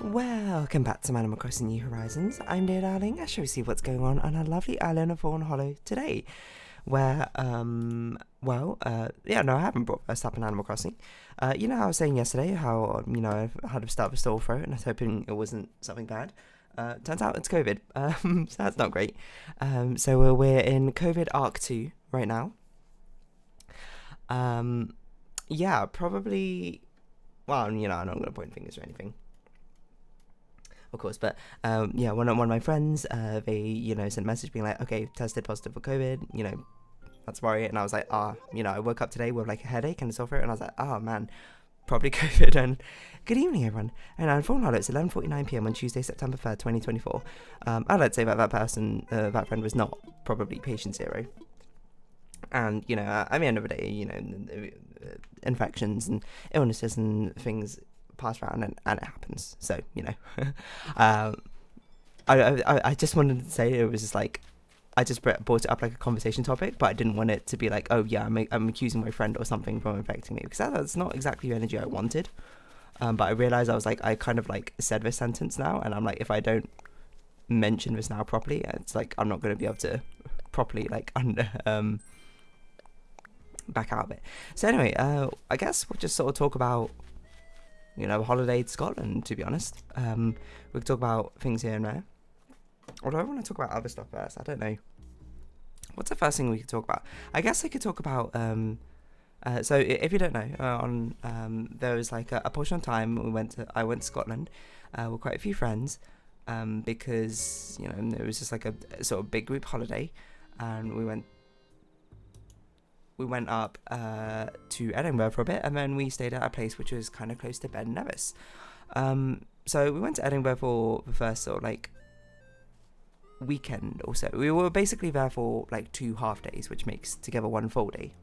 Welcome back to Animal Crossing New Horizons. I'm dear darling. I shall see what's going on our lovely island of Fawnhallow today. Where, I haven't brought this up in Animal Crossing. You know how I was saying yesterday how, I had a start of a sore throat and I was hoping it wasn't something bad. Turns out it's COVID, so that's not great. So we're in COVID Arc 2 right now. Probably, I'm not going to point fingers or anything. Of course, but one of my friends, they sent a message being like, okay, tested positive for COVID, that's worrying. And I was like, I woke up today with like a headache and a sore throat, and I was like, oh man, probably COVID. And good evening, everyone. And I'm Fawnhallow. It's 11:49 p.m. on Tuesday, September 3rd, 2024. I'd like to say that that friend was not probably patient zero. And at the end of the day, infections and illnesses and things pass around and it happens. So I just wanted to say it was just like I just brought it up like a conversation topic, but I didn't want it to be like, oh yeah, I'm accusing my friend or something from infecting me, because that's not exactly the energy I wanted. But I realized I was like, I kind of like said this sentence now, and I'm like, if I don't mention this now properly, it's like I'm not going to be able to properly like back out of it. So anyway, I guess we'll just sort of talk about holiday to Scotland, to be honest. We can talk about things here and there. Although I want to talk about other stuff first. I don't know. What's the first thing we could talk about? I guess I could talk about, so if you don't know, there was like a portion of time I went to Scotland with quite a few friends, because, it was just like a sort of big group holiday, and we went up to Edinburgh for a bit, and then we stayed at a place which was kind of close to Ben Nevis. So we went to Edinburgh for the first sort of like weekend or so. We were basically there for like 2 half days, which makes together 1 full day.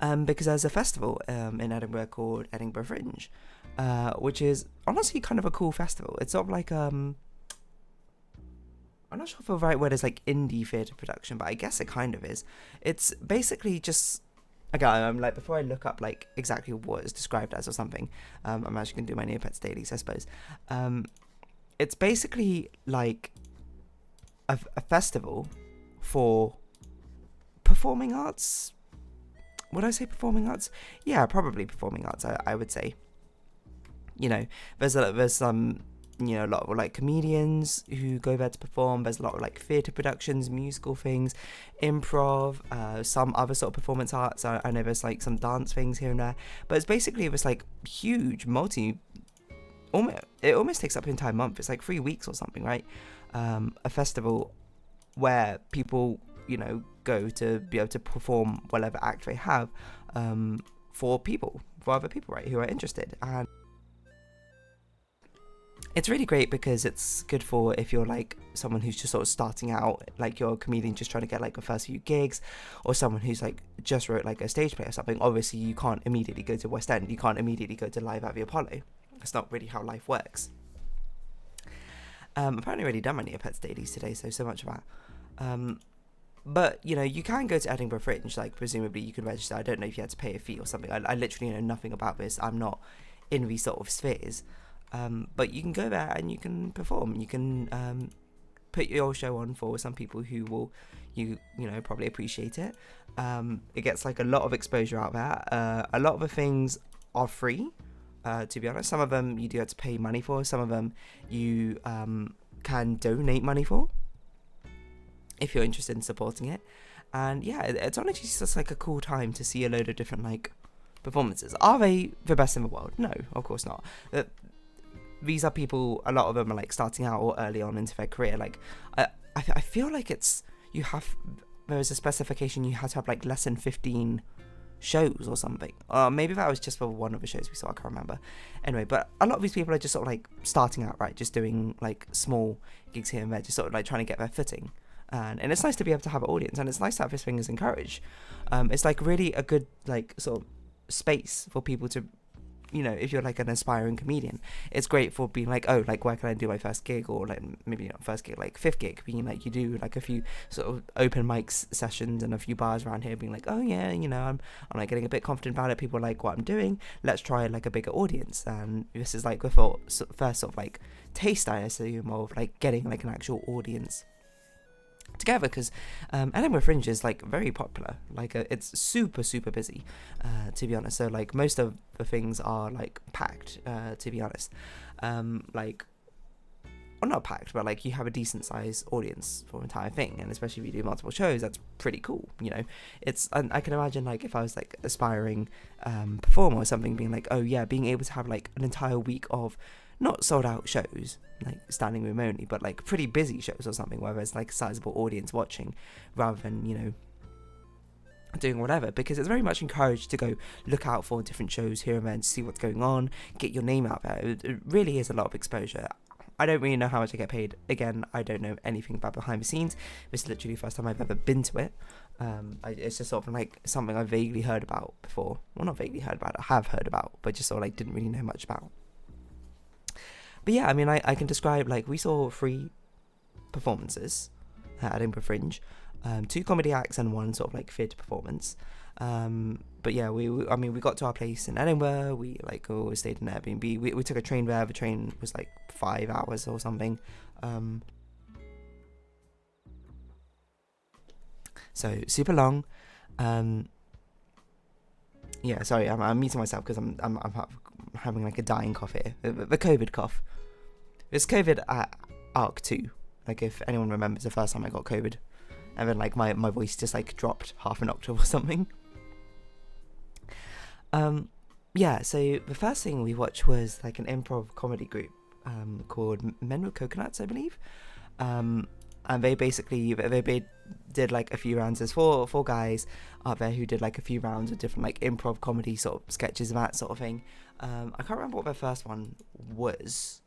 Because there's a festival in Edinburgh called Edinburgh Fringe, which is honestly kind of a cool festival. It's sort of like I'm not sure if the right word is like indie theatre production, but I guess it kind of is. It's basically just, again, I'm like, before I look up like exactly what it's described as or something, I'm actually going to do my Neopets dailies, I suppose. It's basically like a festival for performing arts. Would I say performing arts? Yeah, probably performing arts, I would say. There's some, a lot of like comedians who go there to perform. There's a lot of like theatre productions, musical things, improv, some other sort of performance arts. I know there's like some dance things here and there, but it's basically this like huge it almost takes up an entire month. It's like 3 weeks or something, right? A festival where people go to be able to perform whatever act they have for other people, right, who are interested. And it's really great because it's good for if you're like someone who's just sort of starting out, like you're a comedian just trying to get like the first few gigs, or someone who's like just wrote like a stage play or something. Obviously you can't immediately go to West End, you can't immediately go to Live at the Apollo. That's not really how life works. I've apparently already done my Neopets dailies today, so much of that. But you can go to Edinburgh Fringe, like presumably you can register. I don't know if you had to pay a fee or something. I literally know nothing about this. I'm not in these sort of spheres. But you can go there and you can perform. You can put your show on for some people who will, probably appreciate it. It gets like a lot of exposure out there. A lot of the things are free, to be honest. Some of them you do have to pay money for. Some of them you can donate money for, if you're interested in supporting it. And yeah, it's honestly just like a cool time to see a load of different like performances. Are they the best in the world? No, of course not. These are people, a lot of them are like starting out or early on into their career. Like I feel like there is a specification you have to have like less than 15 shows or something. Maybe that was just for one of the shows we saw, I can't remember. Anyway, but a lot of these people are just sort of like starting out, right, just doing like small gigs here and there, just sort of like trying to get their footing. And it's nice to be able to have an audience, and it's nice to have this thing as encouraged. It's like really a good like sort of space for people to you know, if you're like an aspiring comedian, it's great for being like, oh, like where can I do my first gig, or like maybe not first gig, like fifth gig, being like you do like a few sort of open mics sessions and a few bars around here, being like, oh yeah, you know, I'm like getting a bit confident about it, people like what I'm doing, let's try like a bigger audience. And this is like the first sort of like taste, I assume, of like getting like an actual audience together, because Edinburgh Fringe is like very popular, like it's super busy, to be honest. So like most of the things are like packed, to be honest, like, well, not packed, but like you have a decent sized audience for the entire thing, and especially if you do multiple shows, that's pretty cool, you know. It's, and I can imagine like if I was like aspiring performer or something, being like, oh yeah, being able to have like an entire week of not sold out shows, like standing room only, but like pretty busy shows or something, where there's like a sizable audience watching, rather than, you know, doing whatever, because it's very much encouraged to go look out for different shows here and there and see what's going on, get your name out there. It really is a lot of exposure. I don't really know how much I get paid. Again, I don't know anything about behind the scenes. This is literally the first time I've ever been to it. It's just sort of like something I vaguely heard about before. Well, not vaguely heard about, I have heard about, but just sort of like didn't really know much about. But yeah, I mean, I can describe, like, we saw 3 performances at Edinburgh Fringe, 2 comedy acts and 1 sort of like theatre performance. But yeah, we got to our place in Edinburgh. We like always stayed in Airbnb. We took a train there. The train was like 5 hours or something. So super long. Yeah, sorry, I'm muting myself because I'm having like a dying cough here. The COVID cough. It's COVID at Arc 2. Like, if anyone remembers the first time I got COVID, and then like my voice just like dropped half an octave or something. Yeah, so the first thing we watched was like an improv comedy group called Men with Coconuts, I believe. And they basically did like a few rounds. There's four guys out there who did like a few rounds of different like improv comedy sort of sketches and that sort of thing. I can't remember what their first one was.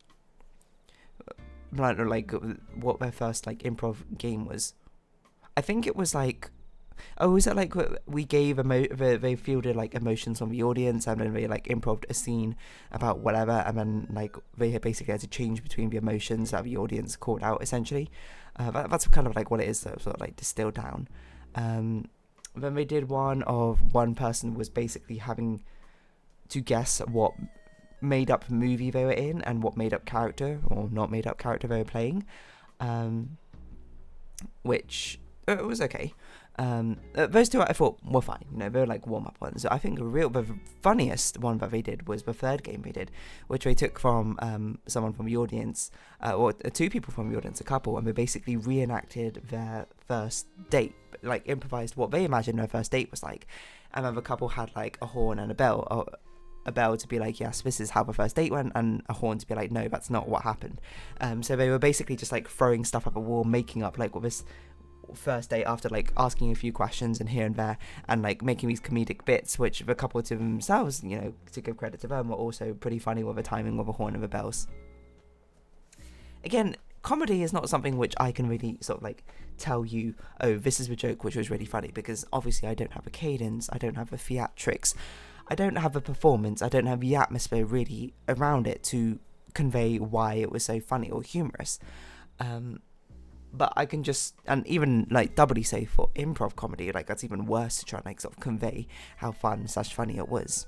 Like what their first like improv game was. I think it was like, oh, was it like we gave they fielded like emotions from the audience, and then they like improved a scene about whatever, and then like they basically had to change between the emotions that the audience called out, essentially. That's kind of like what it is, sort of like distilled down. Then they did one of one person was basically having to guess what made up movie they were in and what made up character or not made up character they were playing, which it was okay. Those two I thought were fine, you know, they were like warm-up ones. I think the funniest one that they did was the third game they did, which they took from someone from the audience, or 2 people from the audience, a couple, and they basically reenacted their first date, like improvised what they imagined their first date was like, and then the couple had like a horn and a bell to be like, yes, this is how the first date went, and a horn to be like, no, that's not what happened. So they were basically just like throwing stuff up a wall, making up like what this first date after like asking a few questions and here and there, and like making these comedic bits, which the couple to themselves, you know, to give credit to them, were also pretty funny with the timing of the horn and the bells. Again, comedy is not something which I can really sort of like tell you, oh, this is the joke which was really funny, because obviously I don't have a cadence, I don't have the theatrics, I don't have a performance, I don't have the atmosphere really around it to convey why it was so funny or humorous. But I can just, and even like doubly so for improv comedy, like that's even worse to try and like sort of convey how fun/funny it was.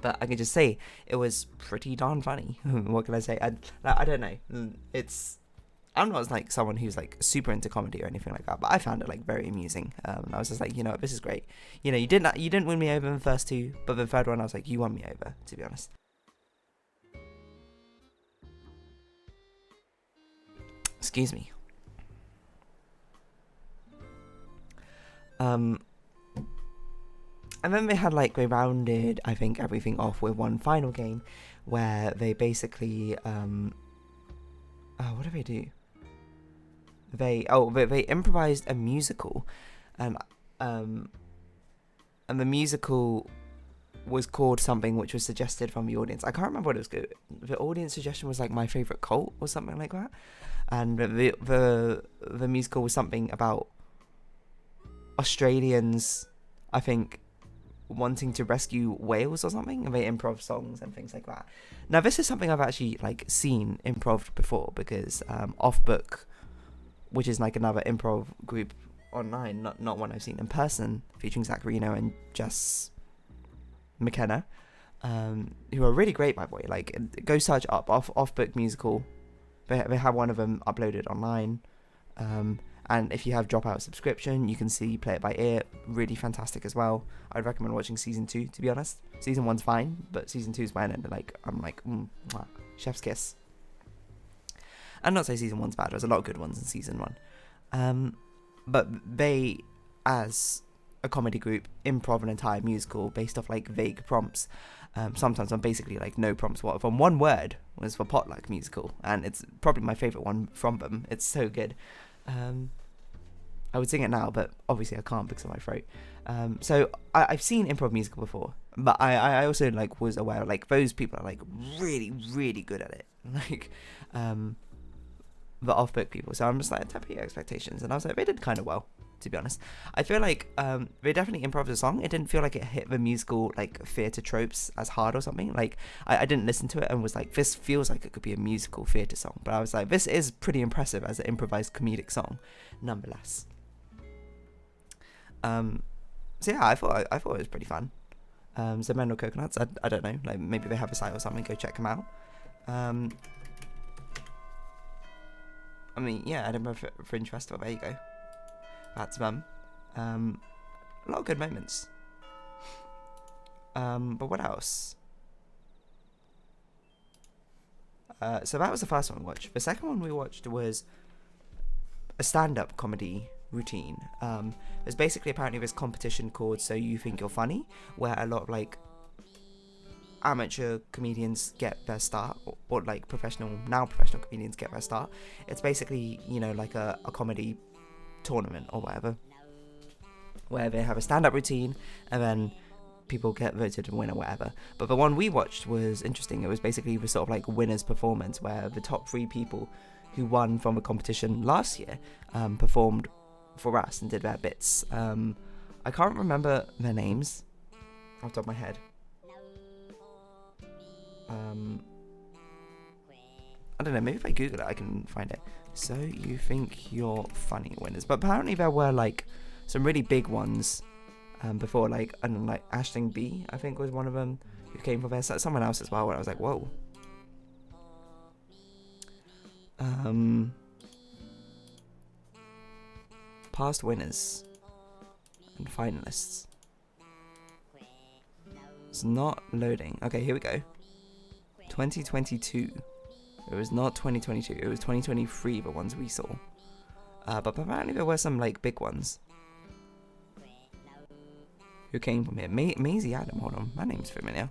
But I can just say it was pretty darn funny. What can I say? I don't know. I'm not like someone who's like super into comedy or anything like that, but I found it like very amusing. I was just like, you know, this is great. You know, you didn't win me over in the first 2, but the third one I was like, you won me over, to be honest. Excuse me. And then they rounded, I think, everything off with one final game, where they basically, what did they do? They improvised a musical, and the musical was called something which was suggested from the audience. I can't remember what it was. The audience suggestion was like My Favorite Cult or something like that, and the musical was something about Australians, I think, wanting to rescue whales or something, and they improv songs and things like that. Now this is something I've actually like seen improv before, because Off Book, which is like another improv group online, not one I've seen in person, featuring Zach Reno and Jess McKenna, who are really great, by the way. Like, go search up Off Book Musical. They have one of them uploaded online, and if you have Dropout subscription, you can see Play It By Ear, really fantastic as well. I'd recommend watching season 2, to be honest. Season 1's fine, but season 2's when I'm like, mwah, chef's kiss. And not say season 1's bad, there's a lot of good ones in season 1. But they, as a comedy group, improv an entire musical based off like vague prompts. Sometimes on basically like no prompts. What from one word was for Potluck Musical, and it's probably my favourite one from them. It's so good. I would sing it now, but obviously I can't because of my throat. So I've seen improv musical before, but I also like was aware like those people are like really, really good at it. Like the Off-Book people. So I'm just like, temper your expectations. And I was like, they did kind of well, to be honest. I feel like they definitely improvised the song. It didn't feel like it hit the musical like theatre tropes as hard or something. Like I didn't listen to it and was like, this feels like it could be a musical theatre song. But I was like, this is pretty impressive as an improvised comedic song, nonetheless. So yeah, I thought it was pretty fun. So Men or Coconuts, I don't know, like maybe they have a site or something, go check them out. I mean, yeah, Edinburgh Fringe Festival, there you go. That's them. A lot of good moments. But what else? So that was the first one we watched. The second one we watched was a stand-up comedy routine. There's basically apparently this competition called So You Think You're Funny, where a lot of like amateur comedians get their start, or like professional comedians get their start. It's basically, you know, like a comedy tournament or whatever, where they have a stand-up routine and then people get voted to win or whatever. But the one we watched was interesting. It was basically the sort of like winner's performance, where the top 3 people who won from a competition last year performed for us and did their bits. I can't remember their names off the top of my head. I don't know, maybe if I Google it I can find it. So You Think You're Funny winners. But apparently there were like some really big ones before, like, I don't know, like Ashling B, I think was one of them, who came from there. Someone else as well, where I was like, whoa. Past winners and finalists. It's not loading. Okay, here we go. 2022. It was not 2022. It was 2023. The ones we saw. But apparently there were some like big ones who came from here. Maisie Adam. Hold on, my name's familiar.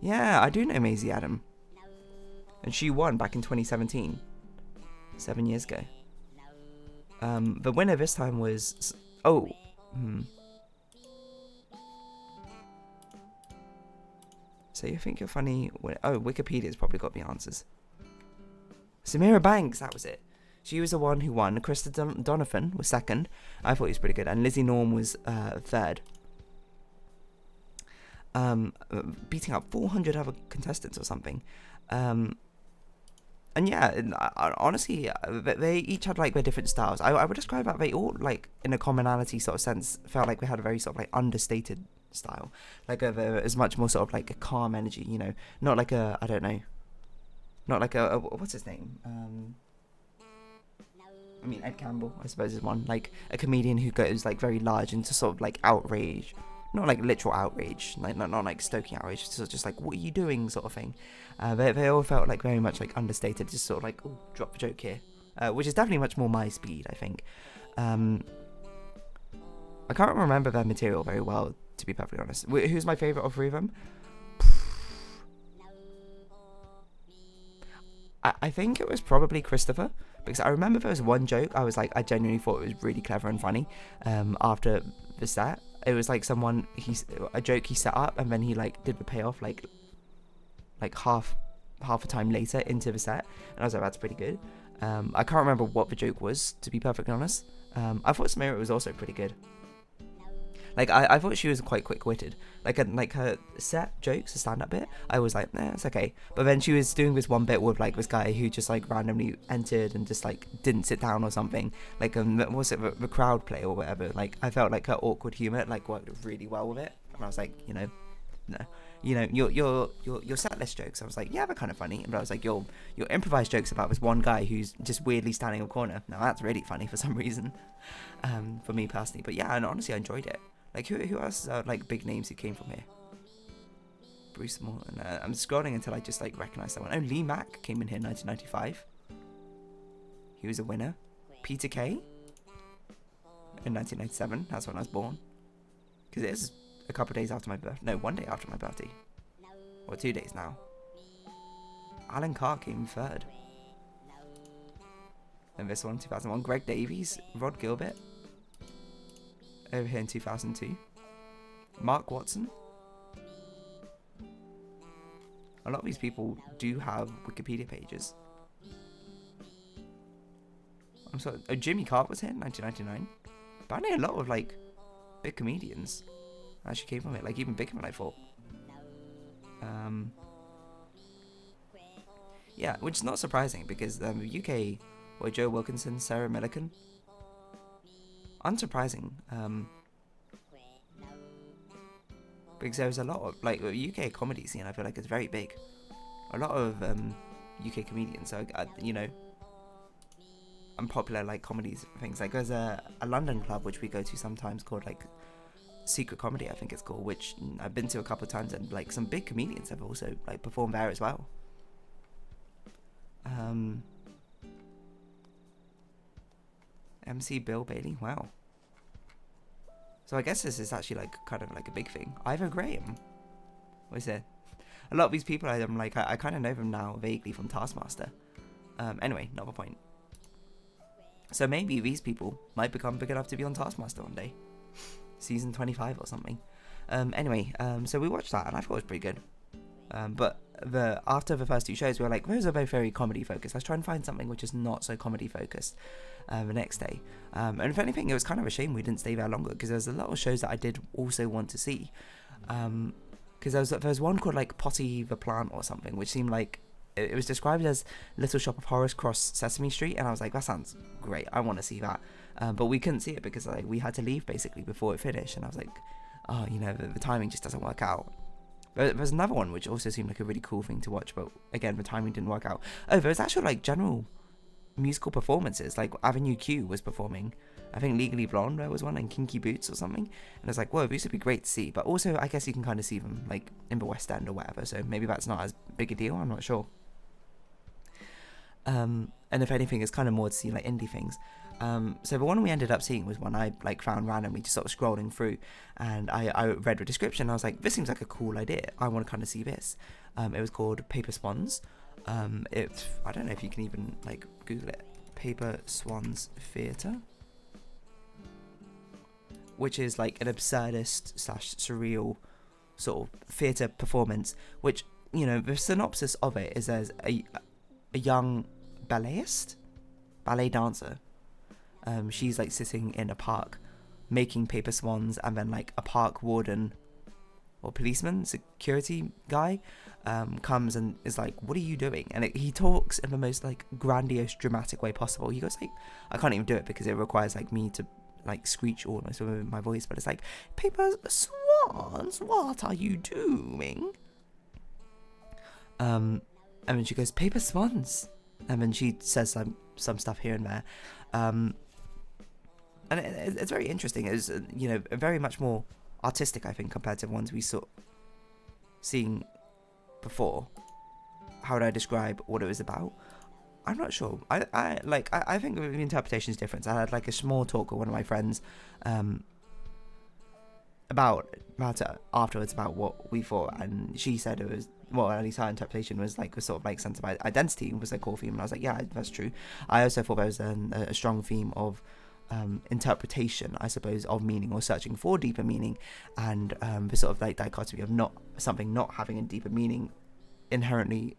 Yeah, I do know Maisie Adam. And she won back in 2017. 7 years ago. The winner this time was... So You Think You're Funny... Oh, Wikipedia's probably got the answers. Samira Banks, that was it. She was the one who won. Krista Donovan was second. I thought he was pretty good. And Lizzie Norm was third. Beating up 400 other contestants or something. And yeah, honestly, they each had like their different styles. I would describe that they all, like, in a commonality sort of sense, felt like we had a very sort of like understated style. Like as much more sort of like a calm energy, you know, not like a, I don't know, not like a what's his name? I mean, Ed Campbell, I suppose, is one. Like a comedian who goes like very large into sort of like outrage. Not like literal outrage, like not like stoking outrage, just like, what are you doing sort of thing. They all felt like very much like understated, just sort of like, oh, drop the joke here, which is definitely much more my speed, I think. I can't remember their material very well, to be perfectly honest. Who's my favourite of 3 of them? I think it was probably Christopher, because I remember there was one joke I was like, I genuinely thought it was really clever and funny. After the set, it was like a joke he set up, and then he like did the payoff like half a time later into the set, and I was like, that's pretty good. I can't remember what the joke was, to be perfectly honest. I thought Samira was also pretty good. Like, I thought she was quite quick-witted. Like her set jokes, the stand-up bit, I was like, nah, it's okay. But then she was doing this one bit with like this guy who just like randomly entered and just like didn't sit down or something. Like, what was it, the crowd play or whatever? Like, I felt like her awkward humor like worked really well with it, and I was like, no, your set list jokes, I was like, yeah, they're kind of funny. But I was like, your improvised jokes about this one guy who's just weirdly standing in a corner, now that's really funny for some reason, for me personally. But yeah, and honestly, I enjoyed it. Like, who else like big names who came from here? Bruce Morton. I'm scrolling until I just like recognize someone. Oh, Lee Mack came in here in 1995. He was a winner. Peter Kay in 1997. That's when I was born. Because it is a couple of days after my birthday. No, 1 day after my birthday. Or 2 days now. Alan Carr came third. And this one, 2001. Greg Davies. Rod Gilbert. Over here in 2002. Mark Watson. A lot of these people do have Wikipedia pages. I'm sorry. Oh, Jimmy Carter was here in 1999. But I know a lot of like big comedians actually came from it. Like even bigger than I thought. Yeah, which is not surprising because UK were Joe Wilkinson, Sarah Millican. Unsurprising. Because there's a lot of like UK comedy scene. I feel like it's very big. A lot of UK comedians. So you know, unpopular like comedies things. Like there's a London club which we go to sometimes called like Secret Comedy, I think it's called, which I've been to a couple of times, and like some big comedians have also like performed there as well. MC Bill Bailey, wow. So I guess this is actually like kind of like a big thing. Ivor Graham, what is it? A lot of these people I'm like I kind of know them now vaguely from Taskmaster. Anyway, not the point. So maybe these people might become big enough to be on Taskmaster one day. Season 25 or something. Anyway, so we watched that and I thought it was pretty good. But after the first two shows, we were like, those are both very comedy focused. Let's try and find something which is not so comedy focused the next day. And if anything, it was kind of a shame we didn't stay there longer because there's a lot of shows that I did also want to see. Because there was one called like Potty the Plant or something, which seemed like it was described as Little Shop of Horrors cross Sesame Street, and I was like, that sounds great, I want to see that. But we couldn't see it because like we had to leave basically before it finished, and I was like, oh, you know, the timing just doesn't work out. There's another one which also seemed like a really cool thing to watch, but again the timing didn't work out. Oh, there's actually like general musical performances, like Avenue Q was performing, I think Legally Blonde there was one, and Kinky Boots or something, and it's like, whoa, these would be great to see. But also I guess you can kind of see them like in the West End or whatever, so maybe that's not as big a deal, I'm not sure. And if anything, it's kind of more to see like indie things. So the one we ended up seeing was one I like found randomly, just sort of scrolling through, and I read the description, and I was like, this seems like a cool idea, I want to kind of see this. It was called Paper Swans. I don't know if you can even like Google it. Paper Swans Theatre, which is like an absurdist / surreal sort of theatre performance, which, you know, the synopsis of it is there's a young ballet dancer. She's like sitting in a park making paper swans, and then like a park warden or policeman, security guy, comes and is like, what are you doing? And he talks in the most like grandiose, dramatic way possible. He goes like, I can't even do it because it requires like me to like screech almost with my voice, but it's like, paper swans, what are you doing? And then she goes, paper swans, and then she says some stuff here and there, and it's very interesting. It's you know, very much more artistic, I think, compared to the ones we saw seeing before. How would I describe what it was about? I'm not sure. I think the interpretation is different. I had like a small talk with one of my friends about it afterwards, about what we thought, and she said it was, well, at least her interpretation was like a sort of like sense of identity was a core theme, and I was like, yeah, that's true. I also thought there was a strong theme of interpretation, I suppose, of meaning, or searching for deeper meaning, and the sort of like dichotomy of not having a deeper meaning inherently,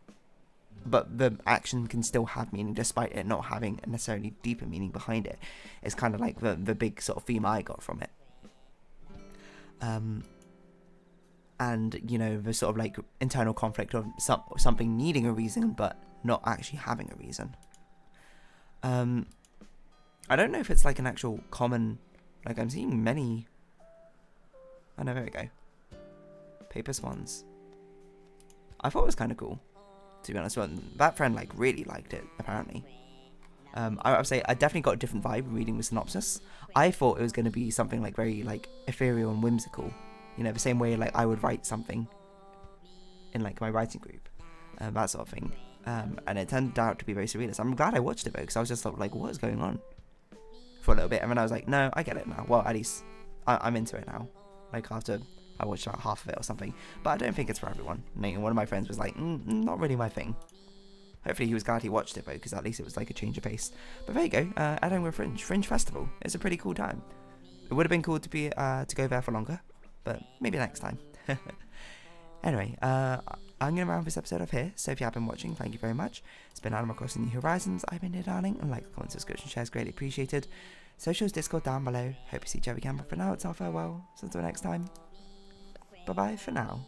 but the action can still have meaning despite it not having a necessarily deeper meaning behind it. It's kind of like the big sort of theme I got from it. And, you know, the sort of like internal conflict of something needing a reason but not actually having a reason. I don't know if it's like an actual common, like I'm seeing many, oh no, there we go, Paper Swans. I thought it was kind of cool, to be honest. Well, that friend like really liked it, apparently. I would say I definitely got a different vibe reading the synopsis. I thought it was going to be something like very like ethereal and whimsical, you know, the same way like I would write something in like my writing group, that sort of thing. And it turned out to be very surrealist. I'm glad I watched it though, because I was just like, what is going on? For a little bit, and then I was like, no, I get it now. Well, at least I'm into it now. Like after I watched about half of it or something. But I don't think it's for everyone. And one of my friends was like, not really my thing. Hopefully he was glad he watched it though, because at least it was like a change of pace. But there you go, Edinburgh Fringe Festival. It's a pretty cool time. It would have been cool to be to go there for longer, but maybe next time. Anyway, I'm going to round this episode off here, so if you have been watching, thank you very much. It's been Animal Crossing New Horizons. I've been here, darling, and like, comment, subscription, shares, greatly appreciated. Socials, Discord down below. Hope you see each other again, but for now, it's our farewell. So until next time, bye-bye for now.